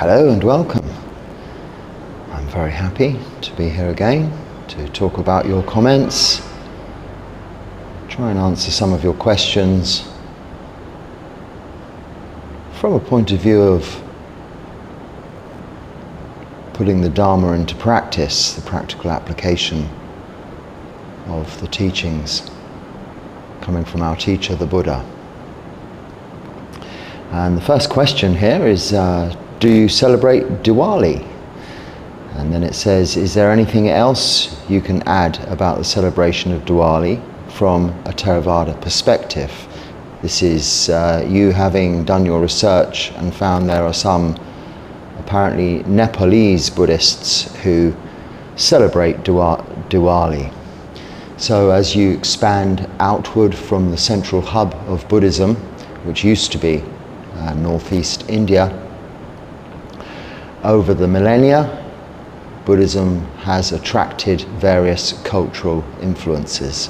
Hello and welcome. I'm very happy to be here again to talk about your comments, try and answer some of your questions from a point of view of putting the Dharma into practice, the practical application of the teachings coming from our teacher, the Buddha. And the first question here is, do you celebrate Diwali? And then it says, is there anything else you can add about the celebration of Diwali from a Theravada perspective? This is you having done your research and found there are some apparently Nepalese Buddhists who celebrate Diwali. So as you expand outward from the central hub of Buddhism, which used to be northeast India, over the millennia, Buddhism has attracted various cultural influences.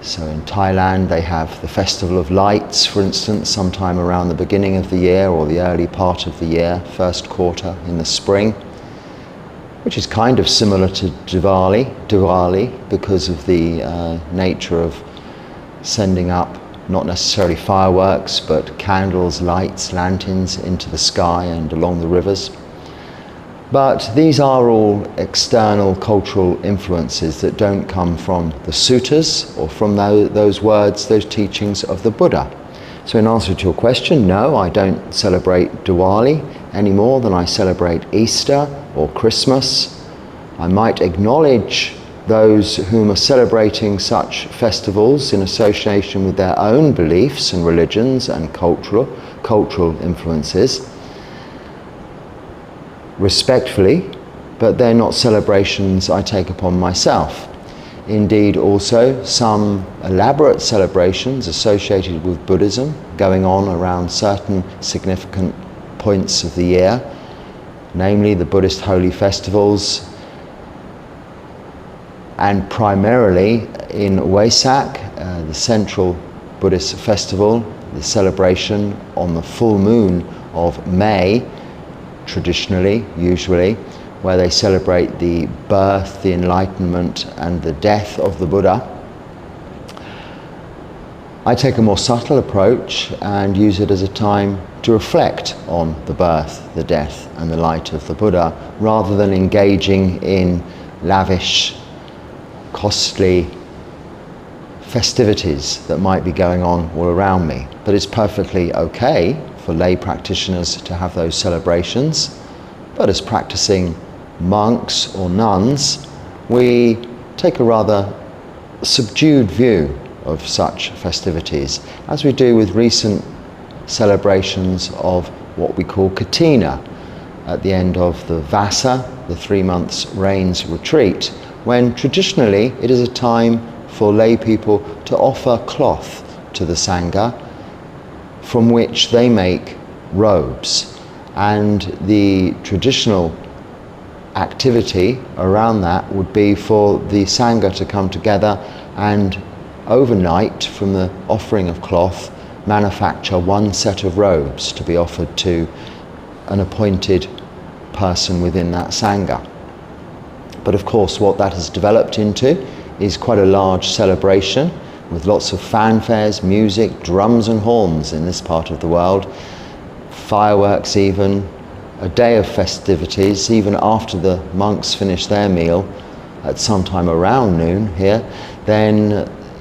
So in Thailand they have the Festival of Lights, for instance, sometime around the beginning of the year or the early part of the year, first quarter in the spring, which is kind of similar to Diwali because of the nature of sending up not necessarily fireworks but candles, lights, lanterns into the sky and along the rivers. But these are all external cultural influences that don't come from the suttas or from those words, those teachings of the Buddha. So in answer to your question, no, I don't celebrate Diwali any more than I celebrate Easter or Christmas. I might acknowledge those whom are celebrating such festivals in association with their own beliefs and religions and cultural influences, respectfully, but they're not celebrations I take upon myself. Indeed, also some elaborate celebrations associated with Buddhism going on around certain significant points of the year, namely the Buddhist holy festivals, and primarily in Wesak, the central Buddhist festival, the celebration on the full moon of May, traditionally, usually, where they celebrate the birth, the enlightenment and the death of the Buddha. I take a more subtle approach and use it as a time to reflect on the birth, the death and the light of the Buddha, rather than engaging in lavish, costly festivities that might be going on all around me. But it's perfectly okay for lay practitioners to have those celebrations, but as practicing monks or nuns, we take a rather subdued view of such festivities, as we do with recent celebrations of what we call Katina at the end of the Vasa, the 3 months rains retreat, when traditionally it is a time for lay people to offer cloth to the Sangha from which they make robes, and the traditional activity around that would be for the Sangha to come together and overnight, from the offering of cloth, manufacture one set of robes to be offered to an appointed person within that Sangha. But of course what that has developed into is quite a large celebration with lots of fanfares, music, drums and horns in this part of the world, fireworks even, a day of festivities, even after the monks finish their meal at some time around noon here, then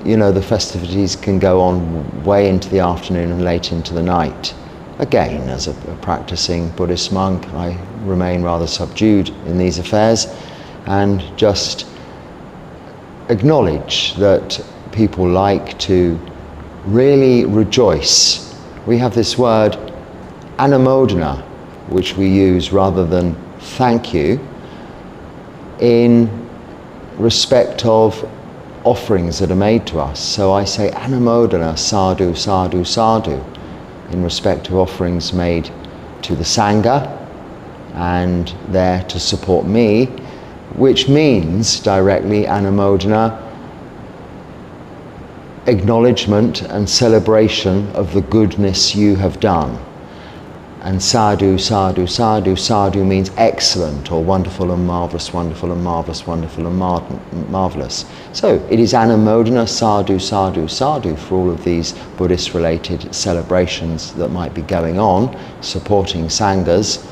the festivities can go on way into the afternoon and late into the night. Again, as a practicing Buddhist monk, I remain rather subdued in these affairs and just acknowledge that people like to really rejoice. We have this word anumodana, which we use rather than thank you, in respect of offerings that are made to us. So I say anumodana, sadhu, sadhu, sadhu, in respect of offerings made to the Sangha and there to support me, which means directly anumodana, acknowledgement and celebration of the goodness you have done. And sadhu, sadhu, sadhu, sadhu means excellent or wonderful and marvellous, wonderful and marvellous, wonderful and marvellous. So it is anumodana, sadhu, sadhu, sadhu for all of these Buddhist related celebrations that might be going on, supporting sanghas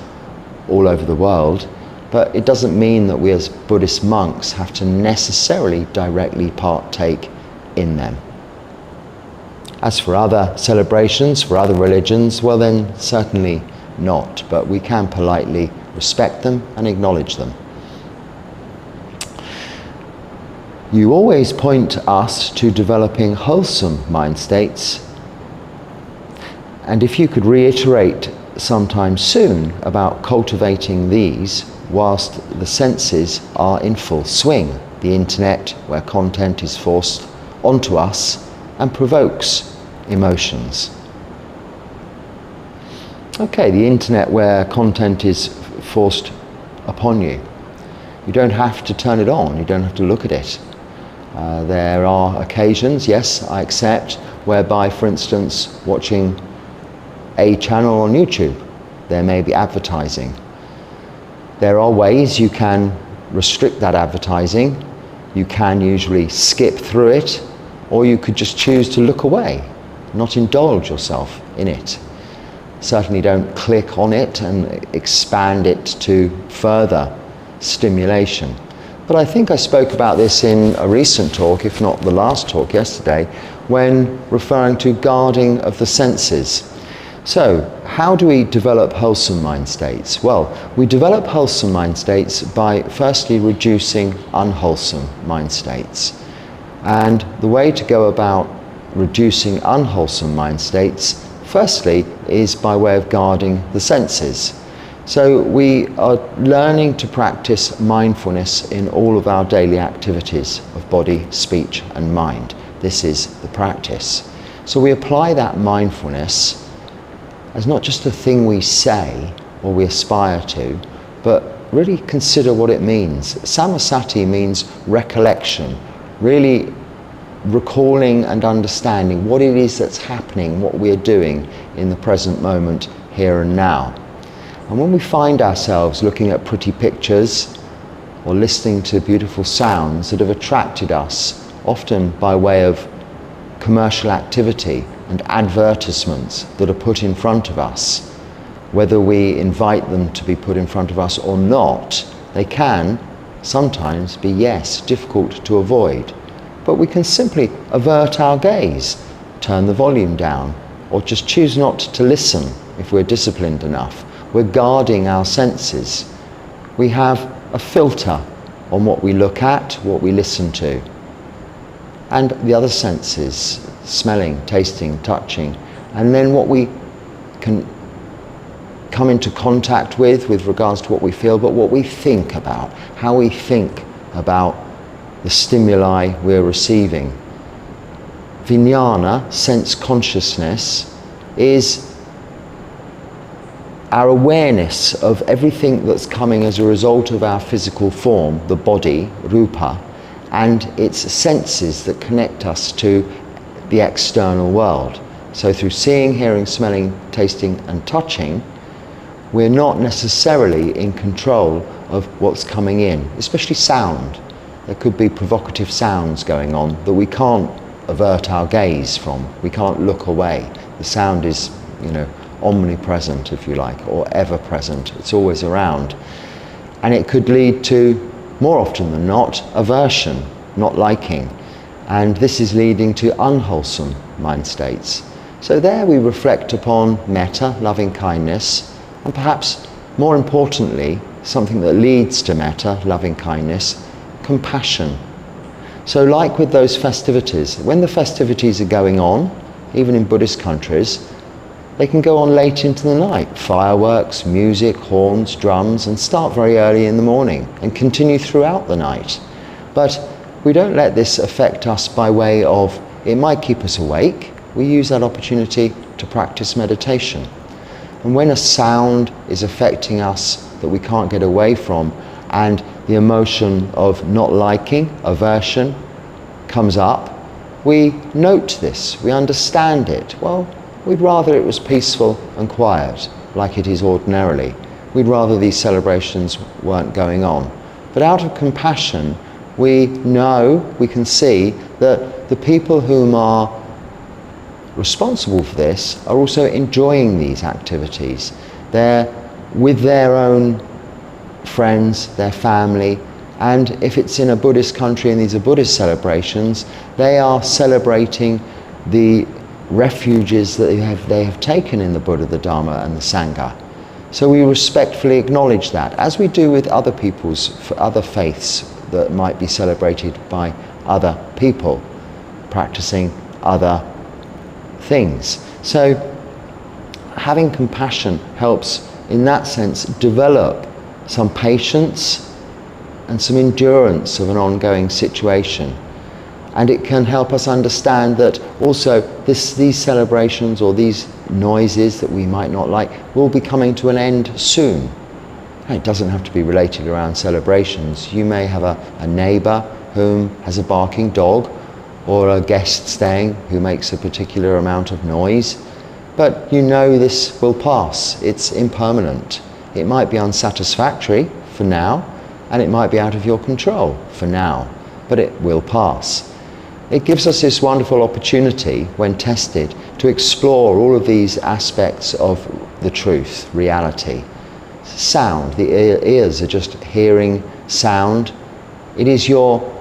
all over the world. But it doesn't mean that we as Buddhist monks have to necessarily directly partake in them. As for other celebrations, for other religions, well then certainly not, but we can politely respect them and acknowledge them. You always point us to developing wholesome mind states, and if you could reiterate sometime soon about cultivating these whilst the senses are in full swing, the internet where content is forced onto us and provokes emotions. Okay, the internet where content is forced upon you. You don't have to turn it on, you don't have to look at it. There are occasions, yes, I accept, whereby, for instance, watching a channel on YouTube, there may be advertising. There are ways you can restrict that advertising. You can usually skip through it, or you could just choose to look away, not indulge yourself in it. Certainly don't click on it and expand it to further stimulation. But I think I spoke about this in a recent talk, if not the last talk yesterday, when referring to guarding of the senses. So, how do we develop wholesome mind states? Well, we develop wholesome mind states by firstly reducing unwholesome mind states. And the way to go about reducing unwholesome mind states, firstly, is by way of guarding the senses. So we are learning to practice mindfulness in all of our daily activities of body, speech and mind. This is the practice. So we apply that mindfulness as not just a thing we say or we aspire to, but really consider what it means. Samasati means recollection, really recalling and understanding what it is that's happening, what we are doing in the present moment, here and now. And when we find ourselves looking at pretty pictures or listening to beautiful sounds that have attracted us, often by way of commercial activity and advertisements that are put in front of us, whether we invite them to be put in front of us or not, they can sometimes be, yes, difficult to avoid. But we can simply avert our gaze, turn the volume down, or just choose not to listen if we're disciplined enough. We're guarding our senses. We have a filter on what we look at, what we listen to. And the other senses, smelling, tasting, touching, and then what we can come into contact with regards to what we feel, but what we think about, how we think about the stimuli we're receiving. Vijnana, sense consciousness, is our awareness of everything that's coming as a result of our physical form, the body, rupa, and its senses that connect us to the external world. So through seeing, hearing, smelling, tasting and touching, we're not necessarily in control of what's coming in, especially sound. There could be provocative sounds going on that we can't avert our gaze from. We can't look away. The sound is, omnipresent, if you like, or ever present. It's always around. And it could lead to, more often than not, aversion, not liking. And this is leading to unwholesome mind states. So there we reflect upon metta, loving kindness, and perhaps more importantly, something that leads to metta, loving kindness, compassion. So like with those festivities, when the festivities are going on, even in Buddhist countries, they can go on late into the night. Fireworks, music, horns, drums, and start very early in the morning and continue throughout the night. But we don't let this affect us by way of, it might keep us awake. We use that opportunity to practice meditation. And when a sound is affecting us that we can't get away from, and the emotion of not liking, aversion, comes up, we note this, we understand it. Well, we'd rather it was peaceful and quiet. like it is ordinarily. We'd rather these celebrations weren't going on. But out of compassion, we can see that the people whom are responsible for this are also enjoying these activities. They're with their own friends, their family, and if it's in a Buddhist country and these are Buddhist celebrations, they are celebrating the refuges that they have taken in the Buddha, the Dharma and the Sangha. So we respectfully acknowledge that, as we do with other other faiths that might be celebrated by other people practicing other things. So having compassion helps, in that sense, develop some patience and some endurance of an ongoing situation. And it can help us understand that also these celebrations or these noises that we might not like will be coming to an end soon. And it doesn't have to be related around celebrations. You may have a neighbour who has a barking dog, or a guest staying who makes a particular amount of noise, but you know this will pass. It's impermanent. It might be unsatisfactory for now, and it might be out of your control for now, but it will pass. It gives us this wonderful opportunity, when tested, to explore all of these aspects of the truth, reality. Sound, the ears are just hearing sound. It is your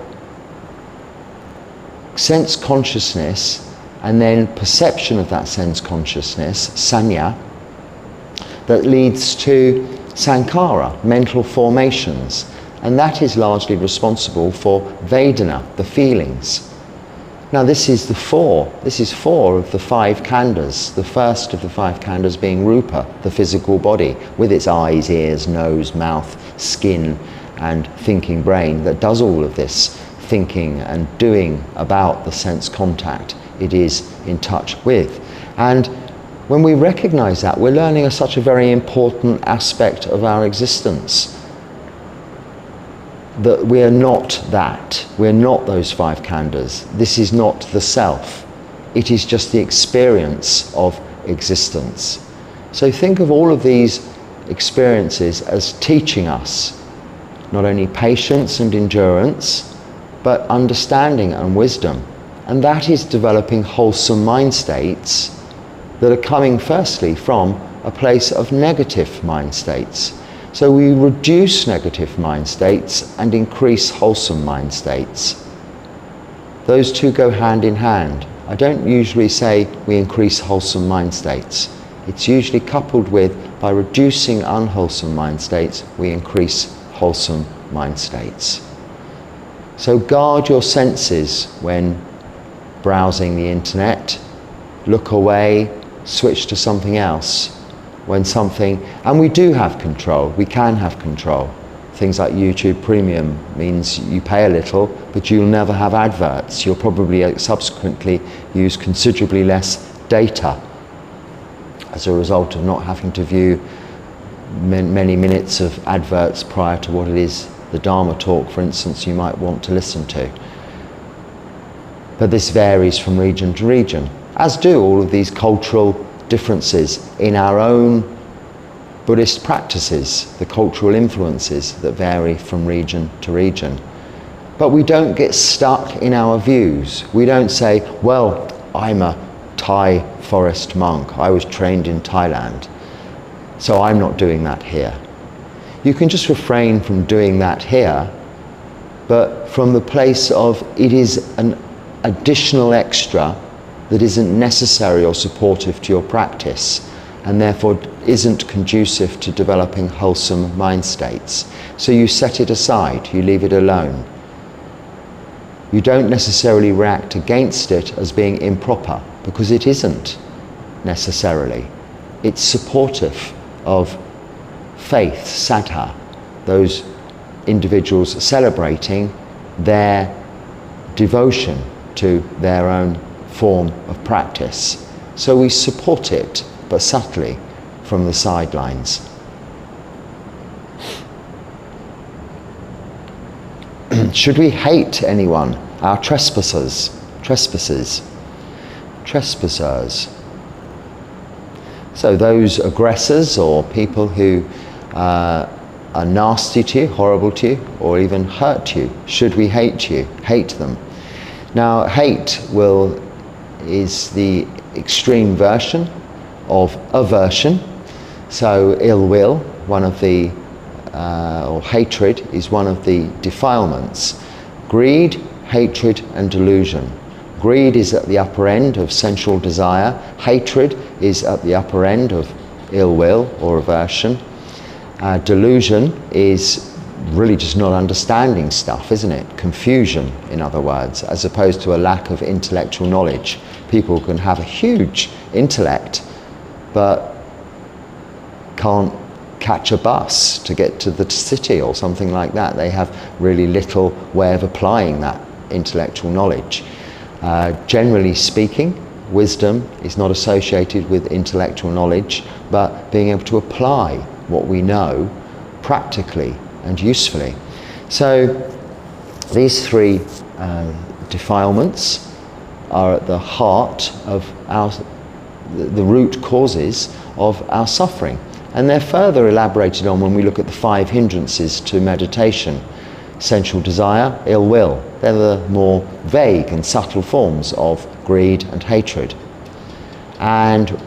sense consciousness and then perception of that sense consciousness, sanya, that leads to sankhara, mental formations, and that is largely responsible for Vedana, the feelings. Now this is four of the five khandhas, the first of the five khandhas being rupa, the physical body, with its eyes, ears, nose, mouth, skin, and thinking brain that does all of this thinking and doing about the sense contact it is in touch with. And when we recognize that, we're learning such a very important aspect of our existence. That we're not that. We're not those five khandhas. This is not the self. It is just the experience of existence. So think of all of these experiences as teaching us not only patience and endurance, but understanding and wisdom. And that is developing wholesome mind states that are coming firstly from a place of negative mind states. So we reduce negative mind states and increase wholesome mind states. Those two go hand in hand. I don't usually say we increase wholesome mind states. It's usually coupled with, by reducing unwholesome mind states, we increase wholesome mind states. So guard your senses when browsing the internet. Look away, switch to something else. And we do have control, we can have control. Things like YouTube Premium means you pay a little, but you'll never have adverts. You'll probably subsequently use considerably less data as a result of not having to view many minutes of adverts prior to what it is, the Dharma talk, for instance, you might want to listen to. But this varies from region to region, as do all of these cultural differences in our own Buddhist practices, the cultural influences that vary from region to region. But we don't get stuck in our views. We don't say, well, I'm a Thai forest monk. I was trained in Thailand, so I'm not doing that here. You can just refrain from doing that here, but from the place of it is an additional extra that isn't necessary or supportive to your practice, and therefore isn't conducive to developing wholesome mind states. So you set it aside, you leave it alone. You don't necessarily react against it as being improper, because it isn't necessarily. It's supportive of faith, saddha, those individuals celebrating their devotion to their own form of practice. So we support it, but subtly, from the sidelines. Should we hate anyone? Our trespassers. So those aggressors or people who are nasty to you, horrible to you, or even hurt you, should we hate you? Hate them. Now, hate is the extreme version of aversion. So ill will, or hatred, is one of the defilements. Greed, hatred, and delusion. Greed is at the upper end of sensual desire. Hatred is at the upper end of ill will or aversion. Delusion is really just not understanding stuff, isn't it? Confusion, in other words, as opposed to a lack of intellectual knowledge. People can have a huge intellect, but can't catch a bus to get to the city or something like that. They have really little way of applying that intellectual knowledge. Generally speaking, wisdom is not associated with intellectual knowledge, but being able to apply what we know practically and usefully. So these three defilements are at the heart of the root causes of our suffering. And they're further elaborated on when we look at the 5 hindrances to meditation. Sensual desire, ill will. They're the more vague and subtle forms of greed and hatred. And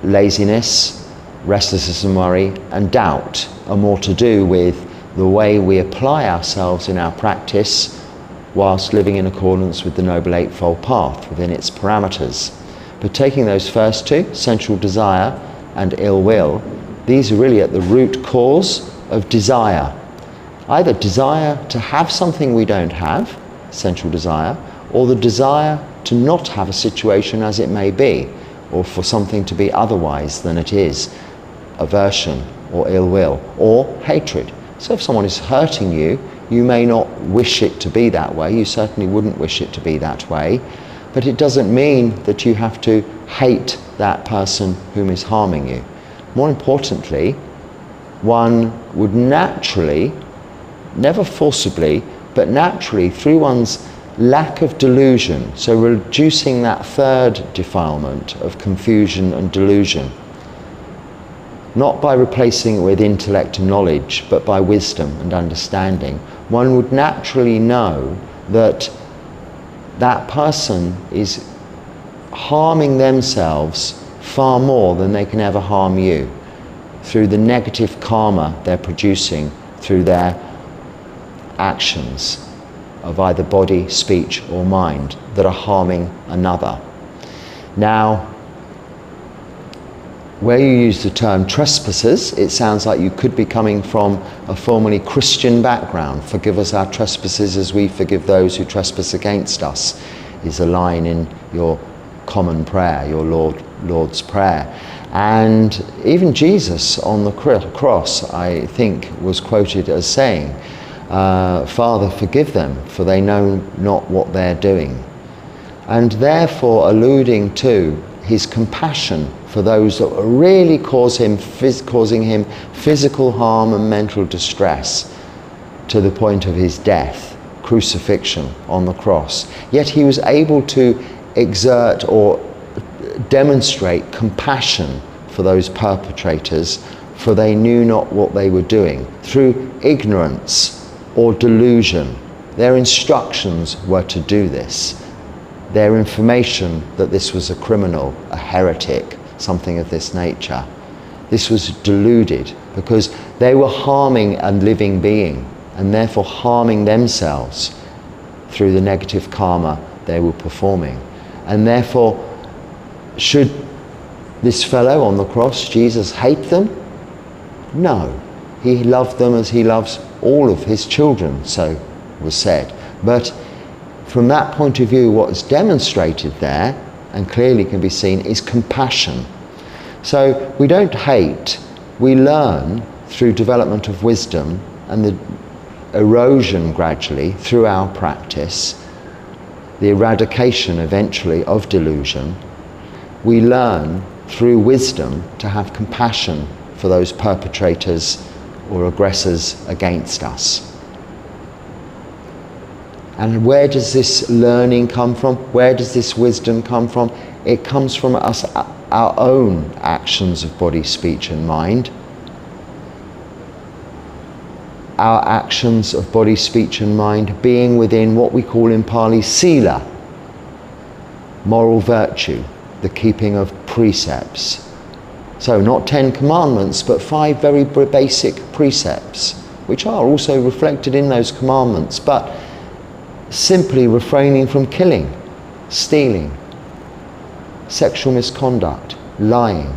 laziness, restlessness and worry, and doubt are more to do with the way we apply ourselves in our practice whilst living in accordance with the Noble Eightfold Path within its parameters. But taking those first two, sensual desire and ill will, these are really at the root cause of desire. Either desire to have something we don't have, sensual desire, or the desire to not have a situation as it may be, or for something to be otherwise than it is, aversion or ill will, or hatred. So if someone is hurting you, you may not wish it to be that way. You certainly wouldn't wish it to be that way, but it doesn't mean that you have to hate that person whom is harming you. More importantly, one would naturally, never forcibly, but naturally, through one's lack of delusion, so reducing that third defilement of confusion and delusion, not by replacing it with intellect and knowledge, but by wisdom and understanding, one would naturally know that that person is harming themselves far more than they can ever harm you through the negative karma they're producing through their actions of either body, speech or mind that are harming another. Now, where you use the term trespassers, it sounds like you could be coming from a formerly Christian background. Forgive us our trespasses as we forgive those who trespass against us, is a line in your common prayer, your Lord's Prayer. And even Jesus on the cross, I think, was quoted as saying, Father, forgive them, for they know not what they're doing. And therefore alluding to his compassion for those that really causing him physical harm and mental distress to the point of his death, crucifixion on the cross. Yet he was able to exert or demonstrate compassion for those perpetrators, for they knew not what they were doing, through ignorance or delusion. Their instructions were to do this. Their information that this was a criminal, a heretic, something of this nature. This was deluded because they were harming a living being and therefore harming themselves through the negative karma they were performing. And therefore, should this fellow on the cross, Jesus, hate them? No. He loved them as he loves all of his children, so was said. But from that point of view, what is demonstrated there, and clearly can be seen, is compassion. So we don't hate, we learn through development of wisdom and the erosion gradually through our practice, the eradication eventually of delusion. We learn through wisdom to have compassion for those perpetrators or aggressors against us. And where does this learning come from? Where does this wisdom come from? It comes from us our own actions of body, speech and mind. Our actions of body, speech and mind being within what we call in Pali sila, moral virtue, the keeping of precepts. So not 10 commandments, but 5 very basic precepts, which are also reflected in those commandments, but simply refraining from killing, stealing, sexual misconduct, lying,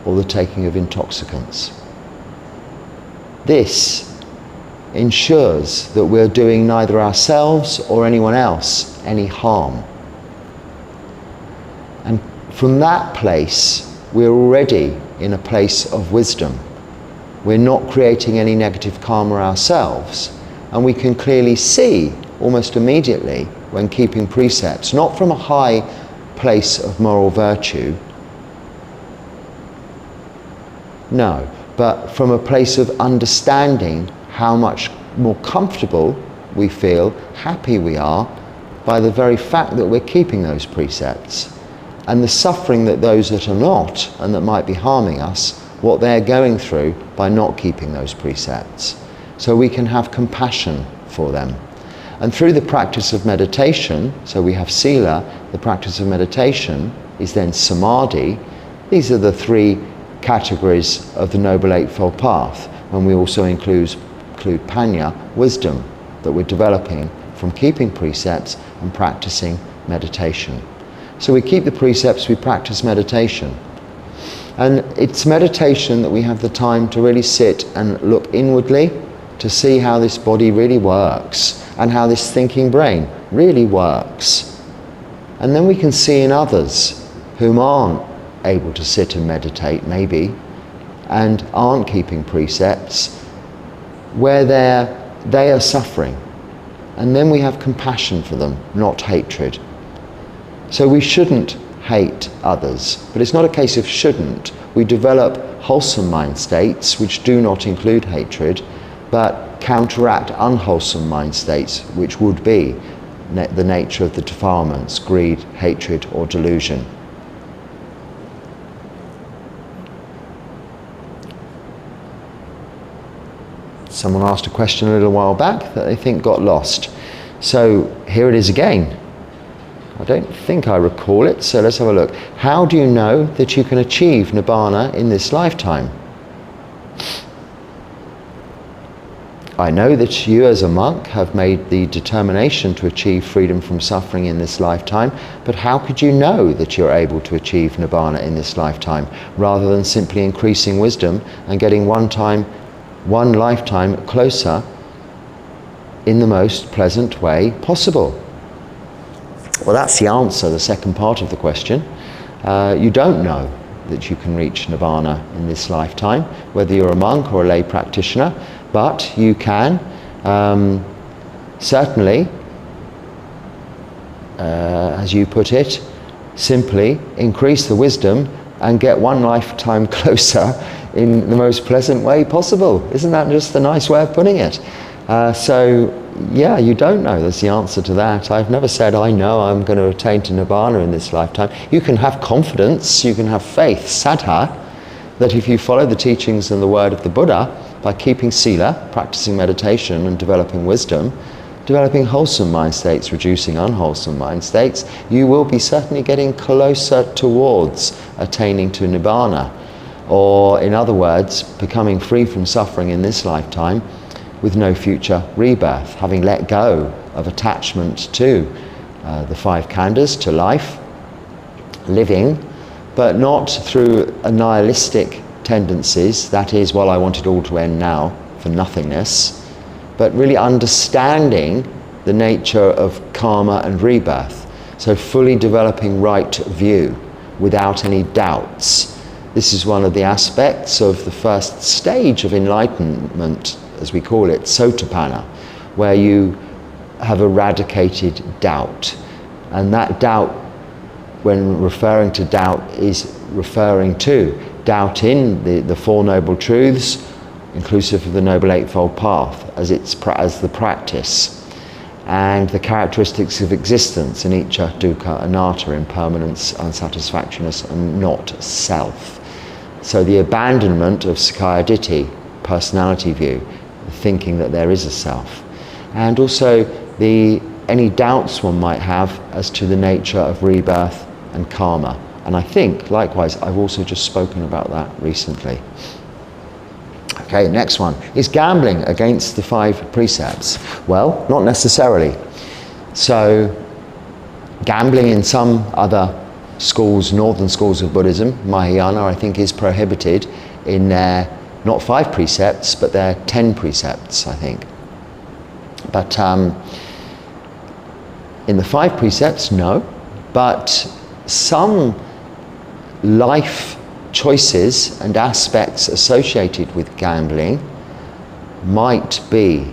or the taking of intoxicants. This ensures that we're doing neither ourselves or anyone else any harm. And from that place, we're already in a place of wisdom. We're not creating any negative karma ourselves, and we can clearly see almost immediately when keeping precepts, not from a high place of moral virtue, no, but from a place of understanding how much more comfortable we feel, happy we are, by the very fact that we're keeping those precepts. And the suffering that those that are not, and that might be harming us, what they're going through by not keeping those precepts. So we can have compassion for them. And through the practice of meditation, so we have sila, the practice of meditation is then samadhi. These are the 3 categories of the Noble Eightfold Path, when we also include panya, wisdom, that we're developing from keeping precepts and practicing meditation. So we keep the precepts, we practice meditation. And it's meditation that we have the time to really sit and look inwardly to see how this body really works and how this thinking brain really works. And then we can see in others whom aren't able to sit and meditate maybe and aren't keeping precepts, where they are suffering. And then we have compassion for them, not hatred. So we shouldn't hate others, but it's not a case of shouldn't. We develop wholesome mind states which do not include hatred, but counteract unwholesome mind states, which would be the nature of the defilements, greed, hatred or delusion. Someone asked a question a little while back that they think got lost. So here it is again. I don't think I recall it, so let's have a look. How do you know that you can achieve Nibbana in this lifetime? I know that you as a monk have made the determination to achieve freedom from suffering in this lifetime, but how could you know that you're able to achieve Nibbana in this lifetime, rather than simply increasing wisdom and getting one lifetime closer in the most pleasant way possible? Well, that's the answer, the second part of the question. You don't know that you can reach Nibbana in this lifetime, whether you're a monk or a lay practitioner, but you can certainly, as you put it, simply increase the wisdom and get one lifetime closer in the most pleasant way possible. Isn't that just a nice way of putting it? So yeah, you don't know. That's the answer to that. I've never said I know I'm going to attain to Nibbana in this lifetime. You can have confidence, you can have faith, saddha, that if you follow the teachings and the word of the Buddha, by keeping sila, practicing meditation and developing wisdom, developing wholesome mind states, reducing unwholesome mind states, you will be certainly getting closer towards attaining to Nibbana. Or in other words, becoming free from suffering in this lifetime with no future rebirth, having let go of attachment to the 5 khandhas, to life, living, but not through a nihilistic tendencies, that is, well, I want it all to end now, for nothingness, but really understanding the nature of karma and rebirth. So fully developing right view without any doubts. This is one of the aspects of the first stage of enlightenment, as we call it, sotapanna, where you have eradicated doubt. And that doubt, when referring to doubt, is referring to doubt in the Four Noble Truths, inclusive of the Noble Eightfold Path, as the practice. and the characteristics of existence, anicca, dukkha, anatta, impermanence, unsatisfactoriness, and not self. So the abandonment of sakkaya ditthi, personality view, thinking that there is a self. And also any doubts one might have as to the nature of rebirth and karma. And I think, likewise, I've also just spoken about that recently. Okay, next one. Is gambling against the 5 precepts? Well, not necessarily. So, gambling in some other schools, northern schools of Buddhism, Mahayana, I think is prohibited in their, not 5 precepts, but their 10 precepts, I think. But in the 5 precepts, no. But some life choices and aspects associated with gambling might be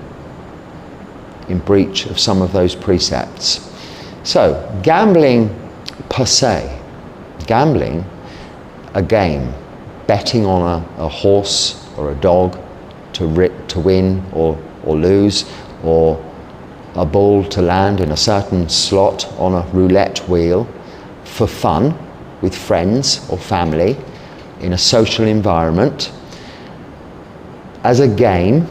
in breach of some of those precepts. So, gambling per se, gambling, a game, betting on a horse or a dog to win or lose, or a bull to land in a certain slot on a roulette wheel for fun with friends or family in a social environment as a game,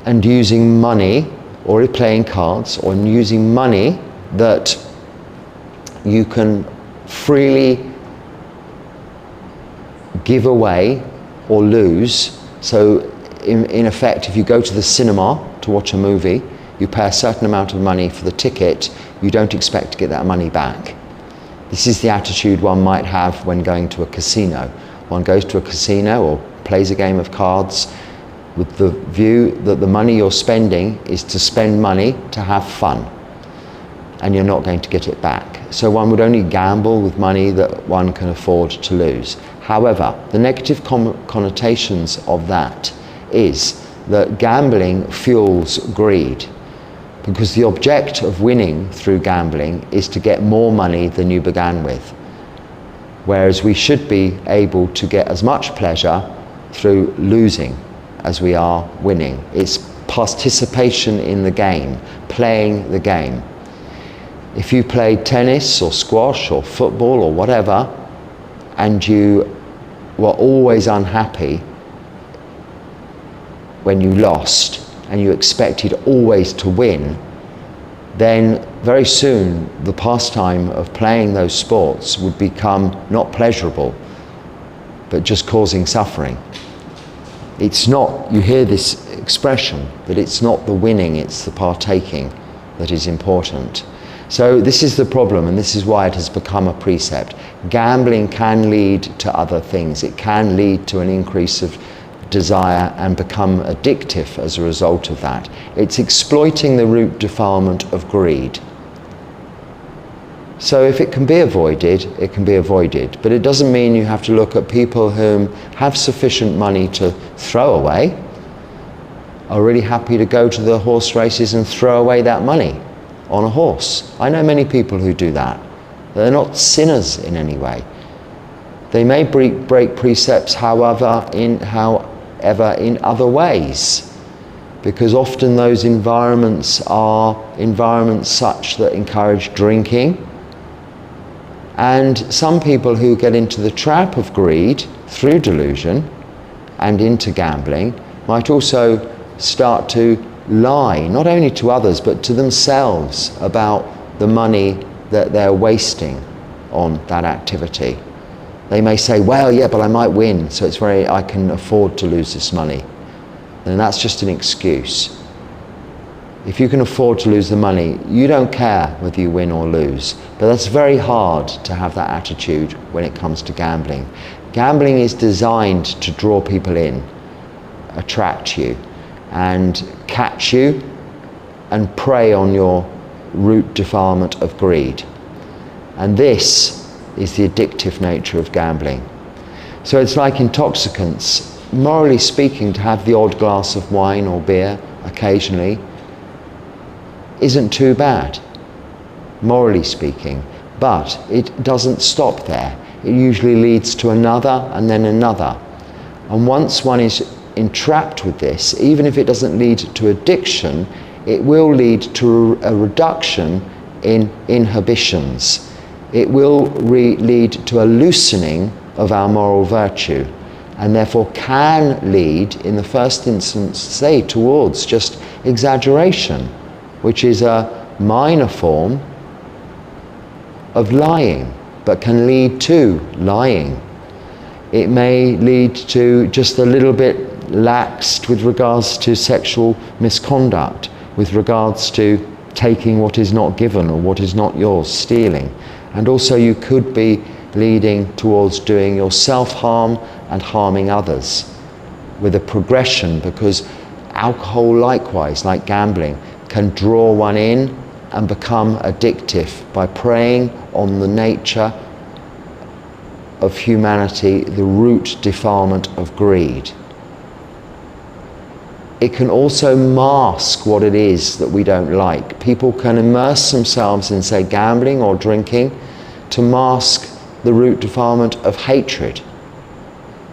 and using money or playing cards or using money that you can freely give away or lose. So in effect, if you go to the cinema to watch a movie, you pay a certain amount of money for the ticket, you don't expect to get that money back. This is the attitude one might have when going to a casino. One goes to a casino or plays a game of cards with the view that the money you're spending is to spend money to have fun, and you're not going to get it back. So one would only gamble with money that one can afford to lose. However, the negative connotations of that is that gambling fuels greed, because the object of winning through gambling is to get more money than you began with. Whereas we should be able to get as much pleasure through losing as we are winning. It's participation in the game, playing the game. If you played tennis or squash or football or whatever, and you were always unhappy when you lost, and you expected always to win, then very soon the pastime of playing those sports would become not pleasurable, but just causing suffering. It's not, you hear this expression, that it's not the winning, it's the partaking that is important. So this is the problem, and this is why it has become a precept. Gambling can lead to other things. It can lead to an increase of desire and become addictive as a result of that. It's exploiting the root defilement of greed. So if it can be avoided, it can be avoided. But it doesn't mean you have to look at people who have sufficient money to throw away, are really happy to go to the horse races and throw away that money on a horse. I know many people who do that. They're not sinners in any way. They may break precepts, however, in other ways, because often those environments are environments such that encourage drinking. And some people who get into the trap of greed through delusion and into gambling might also start to lie, not only to others, but to themselves about the money that they're wasting on that activity. They may say, well, yeah, but I might win, so I can afford to lose this money. And that's just an excuse. If you can afford to lose the money, you don't care whether you win or lose. But that's very hard to have that attitude when it comes to gambling. Gambling is designed to draw people in, attract you, and catch you and prey on your root defilement of greed. And this is the addictive nature of gambling. So it's like intoxicants. Morally speaking, to have the odd glass of wine or beer occasionally isn't too bad, morally speaking, but it doesn't stop there. It usually leads to another and then another. And once one is entrapped with this, even if it doesn't lead to addiction, it will lead to a reduction in inhibitions. It will lead to a loosening of our moral virtue, and therefore can lead, in the first instance, say, towards just exaggeration, which is a minor form of lying, but can lead to lying. It may lead to just a little bit laxed with regards to sexual misconduct, with regards to taking what is not given or what is not yours, stealing. And also you could be leading towards doing yourself harm and harming others, with a progression, because alcohol likewise, like gambling, can draw one in and become addictive by preying on the nature of humanity, the root defilement of greed. It can also mask what it is that we don't like. People can immerse themselves in, say, gambling or drinking to mask the root defilement of hatred.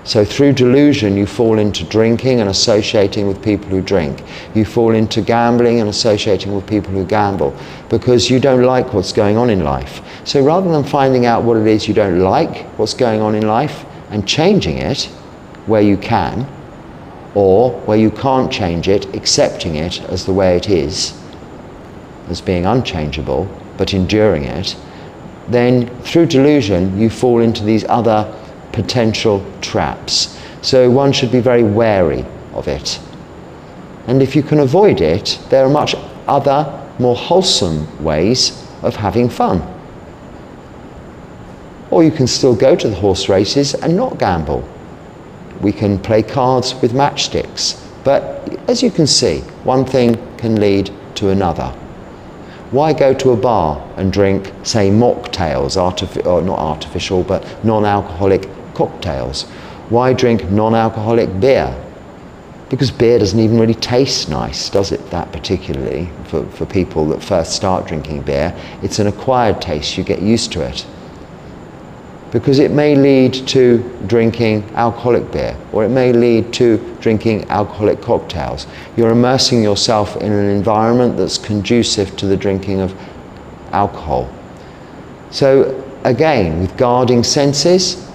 So through delusion, you fall into drinking and associating with people who drink. You fall into gambling and associating with people who gamble, because you don't like what's going on in life. So rather than finding out what it is you don't like, what's going on in life, and changing it where you can, or where you can't change it, accepting it as the way it is, as being unchangeable, but enduring it, then through delusion you fall into these other potential traps. So one should be very wary of it. And if you can avoid it, there are much other, more wholesome ways of having fun. Or you can still go to the horse races and not gamble. We can play cards with matchsticks. But as you can see, one thing can lead to another. Why go to a bar and drink, say, mocktails, or not artificial, but non-alcoholic cocktails? Why drink non-alcoholic beer? Because beer doesn't even really taste nice, does it, that particularly, for people that first start drinking beer. It's an acquired taste, you get used to it. Because it may lead to drinking alcoholic beer, or it may lead to drinking alcoholic cocktails. You're immersing yourself in an environment that's conducive to the drinking of alcohol. So again, with guarding senses,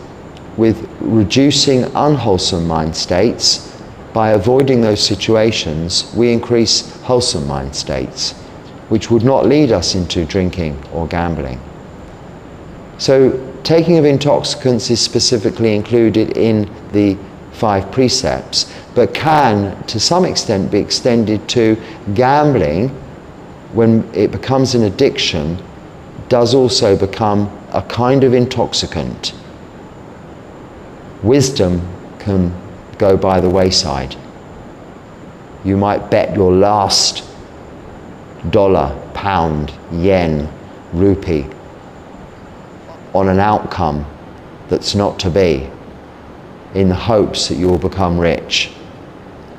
with reducing unwholesome mind states, by avoiding those situations, we increase wholesome mind states, which would not lead us into drinking or gambling. So taking of intoxicants is specifically included in the 5 precepts, but can, to some extent, be extended to gambling. When it becomes an addiction, does also become a kind of intoxicant. Wisdom can go by the wayside. You might bet your last dollar, pound, yen, rupee on an outcome that's not to be, in the hopes that you will become rich.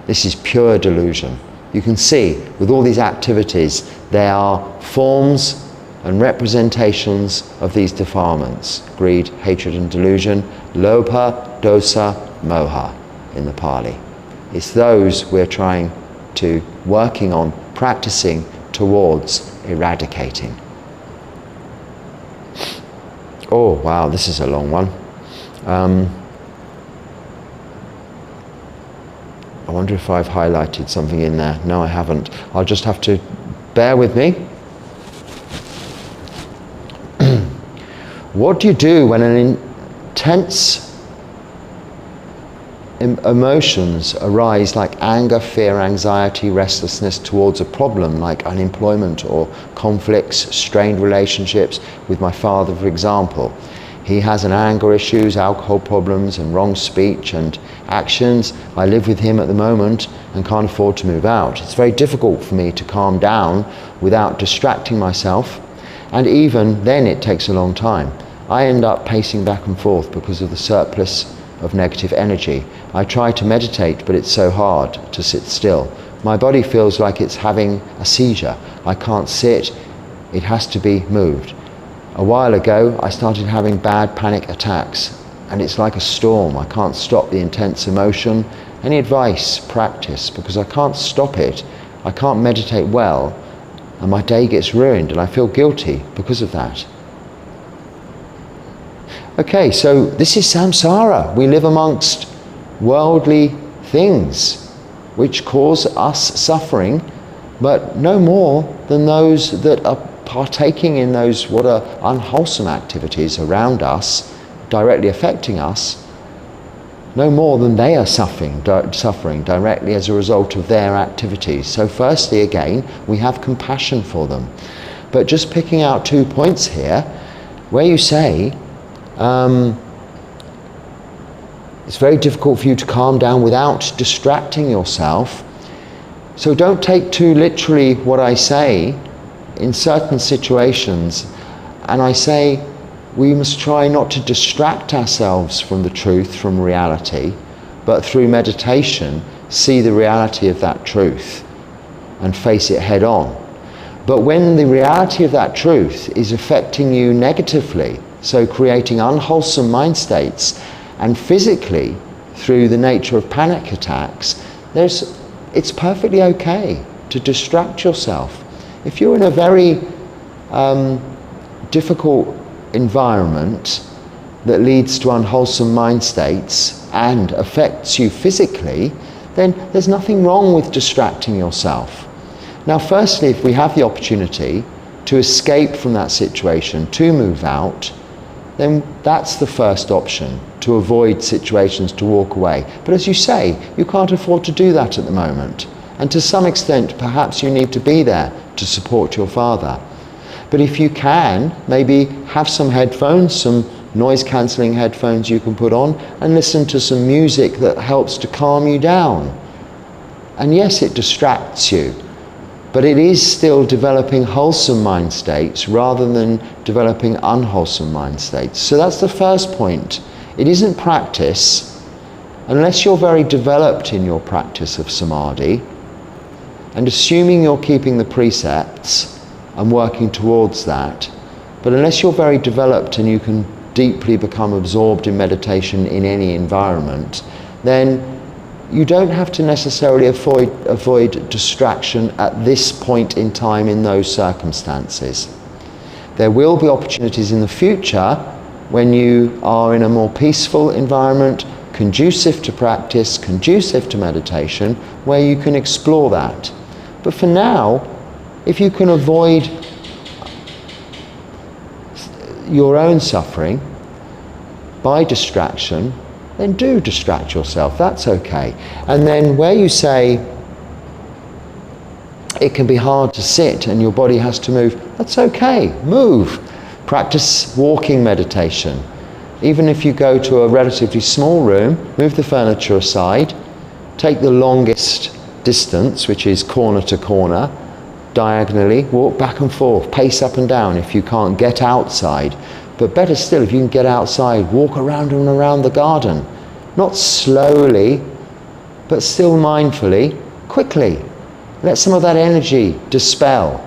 This is pure delusion. You can see with all these activities, they are forms and representations of these defilements: greed, hatred and delusion, lobha, dosa, moha in the Pali. It's those we're trying to, working on, practicing towards eradicating. Oh wow, this is a long one. I wonder if I've highlighted something in there. No, I haven't. I'll just have to bear with me. What do you do when an intense emotions arise, like anger, fear, anxiety, restlessness towards a problem like unemployment or conflicts, strained relationships with my father, for example? He has an anger issues, alcohol problems and wrong speech and actions. I live with him at the moment and can't afford to move out. It's very difficult for me to calm down without distracting myself, and even then it takes a long time. I end up pacing back and forth because of the surplus of negative energy. I try to meditate, but it's so hard to sit still. My body feels like it's having a seizure. I can't sit, it has to be moved. A while ago, I started having bad panic attacks, and it's like a storm. I can't stop the intense emotion. Any advice? Practice, because I can't stop it. I can't meditate well, and my day gets ruined, and I feel guilty because of that. Okay, so this is samsara. We live amongst worldly things which cause us suffering, but no more than those that are partaking in those what are unwholesome activities around us, directly affecting us, no more than they are suffering directly as a result of their activities. So firstly, again, we have compassion for them. But just picking out 2 points here, where you say, it's very difficult for you to calm down without distracting yourself. So don't take too literally what I say in certain situations. And I say we must try not to distract ourselves from the truth, from reality, but through meditation, see the reality of that truth and face it head on. But when the reality of that truth is affecting you negatively, so creating unwholesome mind states, and physically through the nature of panic attacks, it's perfectly okay to distract yourself. If you're in a very difficult environment that leads to unwholesome mind states and affects you physically, then there's nothing wrong with distracting yourself. Now, firstly, if we have the opportunity to escape from that situation, to move out, then that's the first option, to avoid situations, to walk away. But as you say, you can't afford to do that at the moment. And to some extent, perhaps you need to be there to support your father. But if you can, maybe have some headphones, some noise-cancelling headphones you can put on, and listen to some music that helps to calm you down. And yes, it distracts you, but it is still developing wholesome mind states rather than developing unwholesome mind states. So that's the first point. It isn't practice, unless you're very developed in your practice of samadhi, and assuming you're keeping the precepts and working towards that, but unless you're very developed and you can deeply become absorbed in meditation in any environment, then you don't have to necessarily avoid distraction at this point in time in those circumstances. There will be opportunities in the future when you are in a more peaceful environment, conducive to practice, conducive to meditation, where you can explore that. But for now, if you can avoid your own suffering by distraction, then do distract yourself. That's okay. And then where you say it can be hard to sit and your body has to move, that's okay. Move. Practice walking meditation. Even if you go to a relatively small room, move the furniture aside, take the longest distance, which is corner to corner, diagonally, walk back and forth, pace up and down if you can't get outside. But better still, if you can get outside, walk around and around the garden. Not slowly, but still mindfully, quickly. Let some of that energy dispel.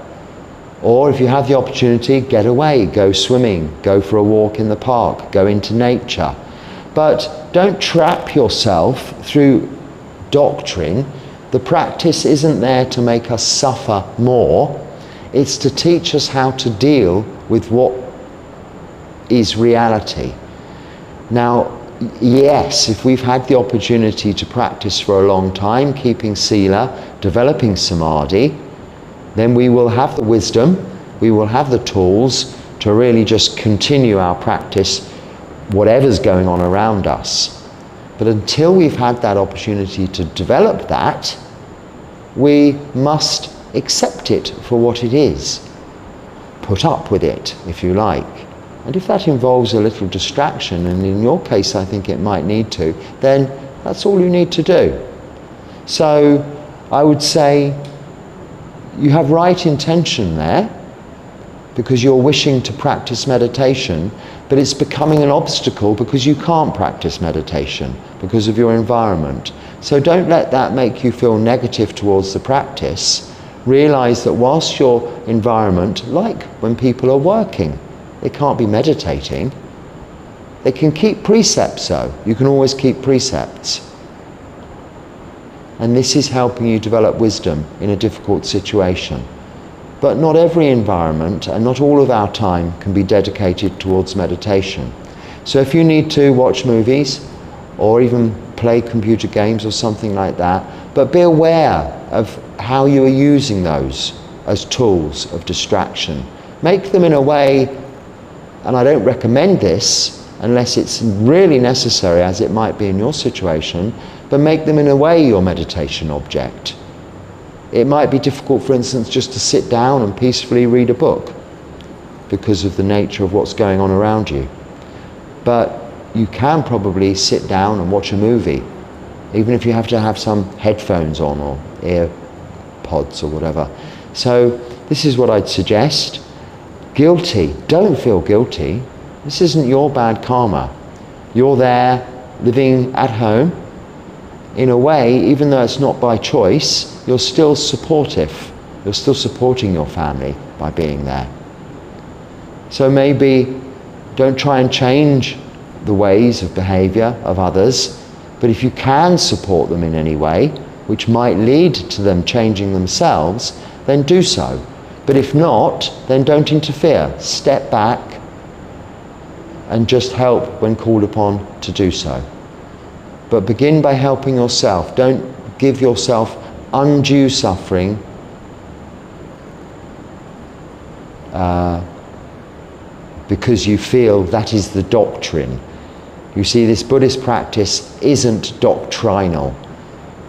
Or if you have the opportunity, get away, go swimming, go for a walk in the park, go into nature. But don't trap yourself through doctrine. The practice isn't there to make us suffer more. It's to teach us how to deal with what is reality. Now, yes, if we've had the opportunity to practice for a long time, keeping sila, developing samadhi, then we will have the wisdom, we will have the tools to really just continue our practice, whatever's going on around us. But until we've had that opportunity to develop that, we must accept it for what it is. Put up with it, if you like. And if that involves a little distraction, and in your case I think it might need to, then that's all you need to do. So I would say you have right intention there, because you're wishing to practice meditation, but it's becoming an obstacle because you can't practice meditation because of your environment. So don't let that make you feel negative towards the practice. Realize that whilst your environment, like when people are working, they can't be meditating, they can keep precepts though. You can always keep precepts. And this is helping you develop wisdom in a difficult situation. But not every environment and not all of our time can be dedicated towards meditation. So if you need to watch movies or even play computer games or something like that, but be aware of how you are using those as tools of distraction. Make them in a way, and I don't recommend this unless it's really necessary, as it might be in your situation, but make them in a way your meditation object. It might be difficult, for instance, just to sit down and peacefully read a book because of the nature of what's going on around you. But you can probably sit down and watch a movie, even if you have to have some headphones on or ear pods or whatever. So this is what I'd suggest. Guilty. Don't feel guilty. This isn't your bad karma. You're there living at home. In a way, even though it's not by choice, you're still supportive. You're still supporting your family by being there. So maybe don't try and change the ways of behavior of others, but if you can support them in any way, which might lead to them changing themselves, then do so. But if not, then don't interfere. Step back and just help when called upon to do so. But begin by helping yourself. Don't give yourself undue suffering because you feel that is the doctrine. You see, this Buddhist practice isn't doctrinal.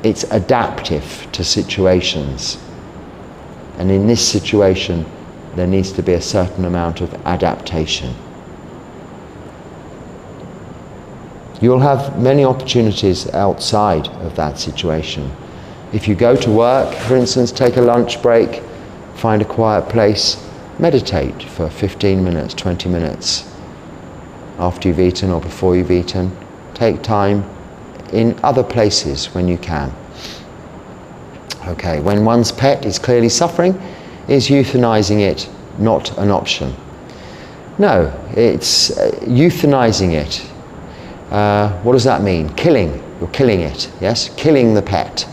It's adaptive to situations. And in this situation, there needs to be a certain amount of adaptation. You'll have many opportunities outside of that situation. If you go to work, for instance, take a lunch break, find a quiet place, meditate for 15 minutes, 20 minutes after you've eaten or before you've eaten. Take time in other places when you can. Okay, when one's pet is clearly suffering, is euthanizing it not an option? No, it's euthanizing it. What does that mean? Killing. You're killing it, yes? Killing the pet.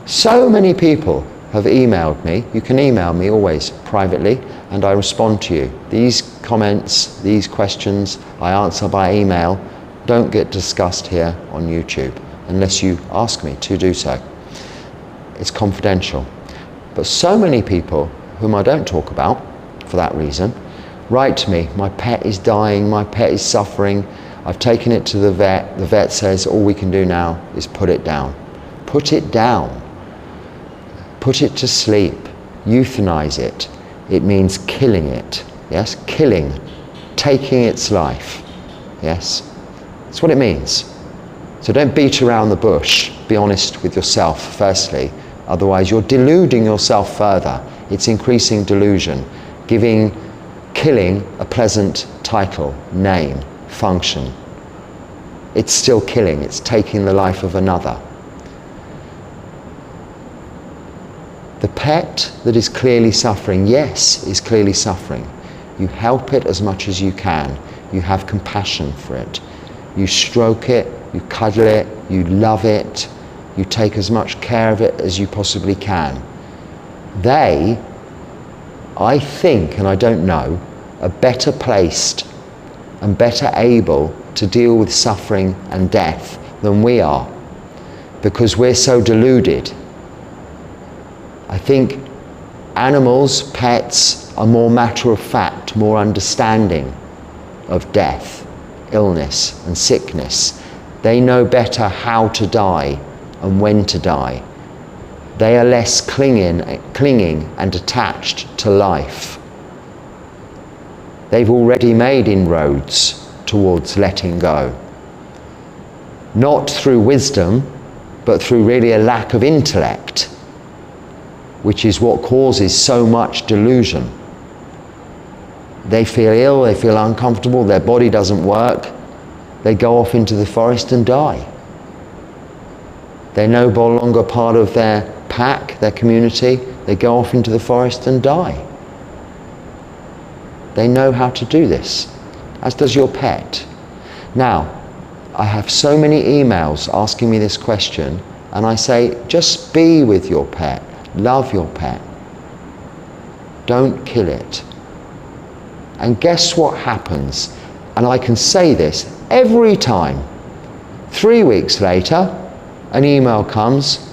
So many people have emailed me. You can email me always privately and I respond to you. These comments, these questions I answer by email don't get discussed here on YouTube unless you ask me to do so. It's confidential. But so many people whom I don't talk about for that reason write to me, my pet is dying, my pet is suffering, I've taken it to the vet says all we can do now is put it down. Put it down. Put it to sleep. Euthanize it. It means killing it. Yes? Killing. Taking its life. Yes? That's what it means. So don't beat around the bush. Be honest with yourself, firstly. Otherwise you're deluding yourself further. It's increasing delusion. Giving killing a pleasant title, name, function. It's still killing. It's taking the life of another. The pet that is clearly suffering, yes, is clearly suffering. You help it as much as you can. You have compassion for it. You stroke it, you cuddle it, you love it, you take as much care of it as you possibly can. They, I think, and I don't know, are better placed and better able to deal with suffering and death than we are, because we're so deluded. I think animals, pets, are more matter of fact, more understanding of death, illness and sickness. They know better how to die and when to die. They are less clinging and attached to life. They've already made inroads towards letting go. Not through wisdom, but through really a lack of intellect, which is what causes so much delusion. They feel ill, they feel uncomfortable, their body doesn't work, they go off into the forest and die. They're no longer part of their pack, their community, they go off into the forest and die. They know how to do this, as does your pet. Now, I have so many emails asking me this question, And I say, just be with your pet, love your pet. Don't kill it. And guess what happens? And I can say this every time. 3 weeks later, an email comes.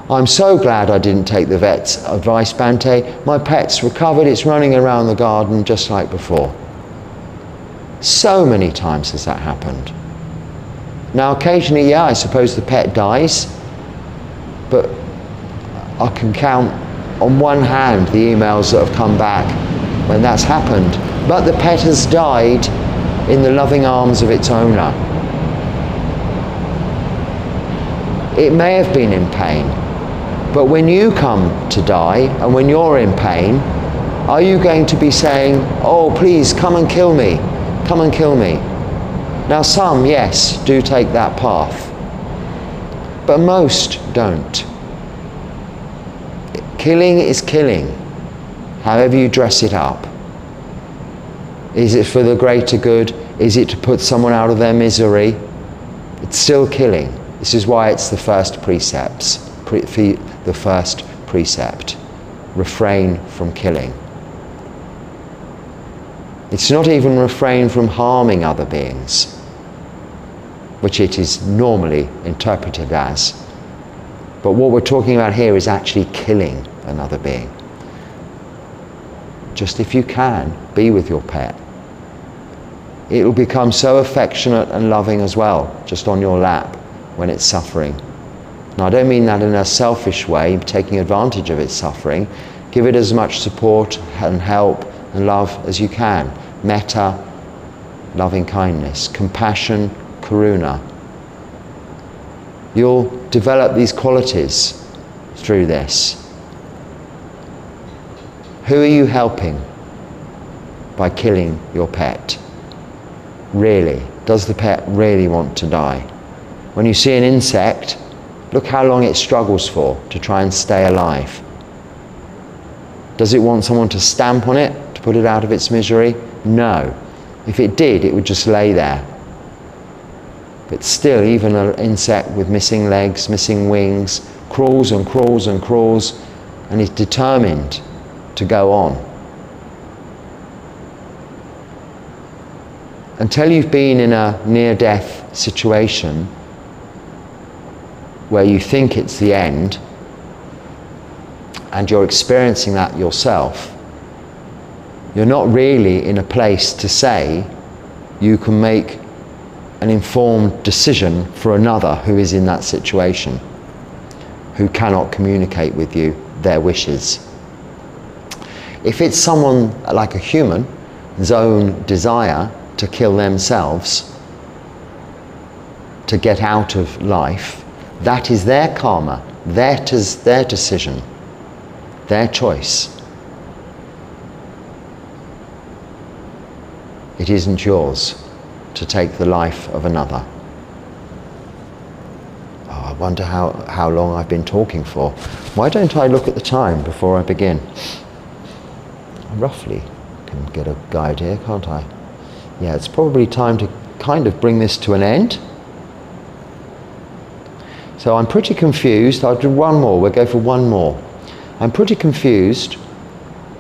I'm so glad I didn't take the vet's advice, Bhante. My pet's recovered, it's running around the garden just like before. So many times has that happened. Now occasionally, yeah, I suppose the pet dies, but I can count on one hand the emails that have come back when that's happened. But the pet has died in the loving arms of its owner. It may have been in pain, but when you come to die and when you're in pain, are you going to be saying, oh, please come and kill me, come and kill me? Now some, yes, do take that path, but most don't. Killing is killing, however you dress it up. Is it for the greater good? Is it to put someone out of their misery? It's still killing. This is why it's the first precepts. The first precept. Refrain from killing. It's not even refrain from harming other beings, which it is normally interpreted as. But what we're talking about here is actually killing another being. Just if you can, be with your pet. It will become so affectionate and loving as well, just on your lap when it's suffering. Now I don't mean that in a selfish way, taking advantage of its suffering. Give it as much support and help and love as you can. Metta, loving kindness, compassion, karuna. You'll develop these qualities through this. Who are you helping by killing your pet? Really? Does the pet really want to die? When you see an insect, look how long it struggles for to try and stay alive. Does it want someone to stamp on it to put it out of its misery? No. If it did, it would just lay there. But still, even an insect with missing legs, missing wings, crawls and crawls and crawls, and is determined to go on. Until you've been in a near-death situation where you think it's the end, and you're experiencing that yourself, you're not really in a place to say you can make an informed decision for another who is in that situation, who cannot communicate with you their wishes. If it's someone like a human's own desire to kill themselves, to get out of life, that is their karma, that is their decision, their choice. It isn't yours to take the life of another. Oh, I wonder how long I've been talking for. Why don't I look at the time before I begin? I roughly can get a guide here, can't I? Yeah, it's probably time to kind of bring this to an end. So I'm pretty confused. I'll do one more. We'll go for one more. I'm pretty confused.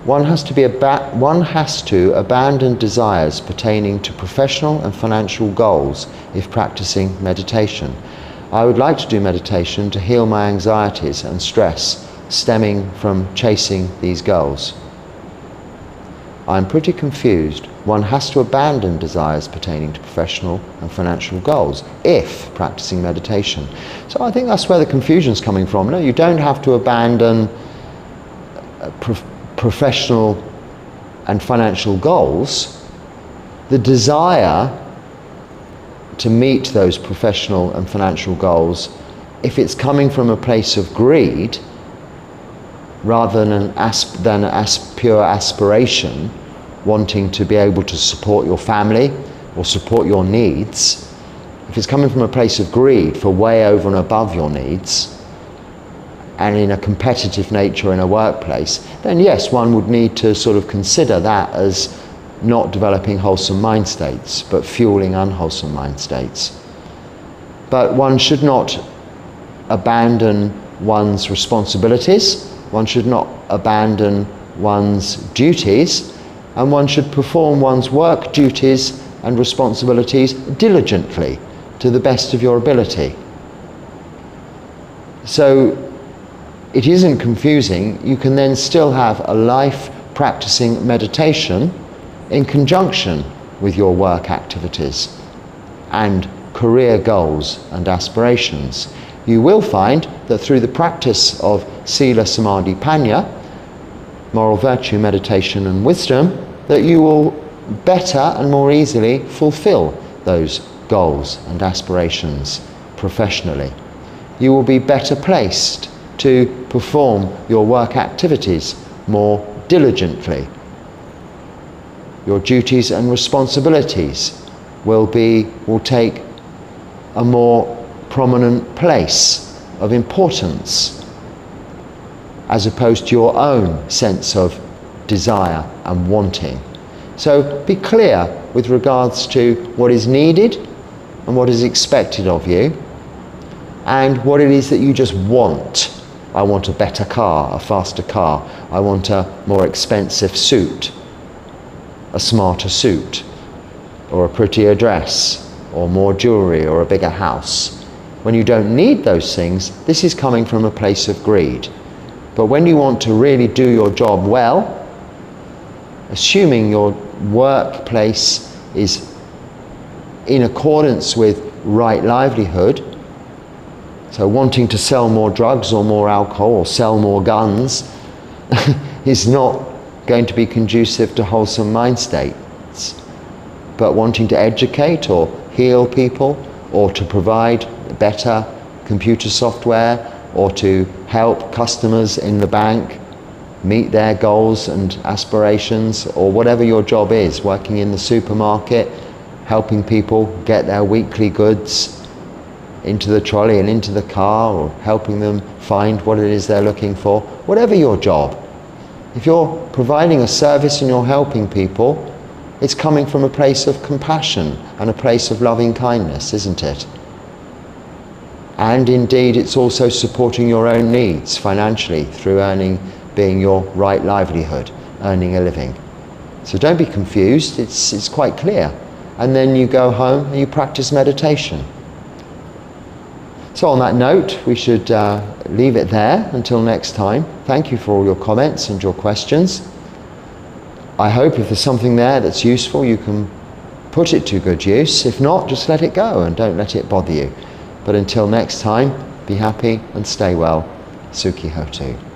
One has to abandon desires pertaining to professional and financial goals if practicing meditation. I would like to do meditation to heal my anxieties and stress stemming from chasing these goals. I'm pretty confused. One has to abandon desires pertaining to professional and financial goals if practicing meditation. So I think that's where the confusion's coming from. No, you don't have to abandon professional and financial goals. The desire to meet those professional and financial goals, if it's coming from a place of greed rather than pure aspiration, wanting to be able to support your family or support your needs, if it's coming from a place of greed for way over and above your needs, and in a competitive nature in a workplace, then yes, one would need to sort of consider that as not developing wholesome mind states, but fueling unwholesome mind states. But one should not abandon one's responsibilities, one should not abandon one's duties, and one should perform one's work duties and responsibilities diligently to the best of your ability. So it isn't confusing. You can then still have a life practicing meditation in conjunction with your work activities and career goals and aspirations. You will find that through the practice of Sila, Samadhi, Panya, moral virtue, meditation and wisdom, that you will better and more easily fulfill those goals and aspirations professionally. You will be better placed to perform your work activities more diligently. Your duties and responsibilities will take a more prominent place of importance, as opposed to your own sense of desire and wanting. So be clear with regards to what is needed and what is expected of you, and what it is that you just want. I want a better car, a faster car. I want a more expensive suit, a smarter suit, or a prettier dress, or more jewelry, or a bigger house. When you don't need those things, this is coming from a place of greed. But when you want to really do your job well, assuming your workplace is in accordance with right livelihood, so wanting to sell more drugs or more alcohol or sell more guns is not going to be conducive to wholesome mind states. But wanting to educate or heal people, or to provide better computer software, or to help customers in the bank meet their goals and aspirations, or whatever your job is, working in the supermarket, helping people get their weekly goods into the trolley and into the car, or helping them find what it is they're looking for, whatever your job. If you're providing a service and you're helping people, it's coming from a place of compassion and a place of loving kindness, isn't it? And indeed, it's also supporting your own needs financially through earning, being your right livelihood, earning a living. So don't be confused, it's quite clear. And then you go home and you practice meditation. So on that note, we should leave it there until next time. Thank you for all your comments and your questions. I hope if there's something there that's useful, you can put it to good use. If not, just let it go and don't let it bother you. But until next time, be happy and stay well. Sukhi Hotu.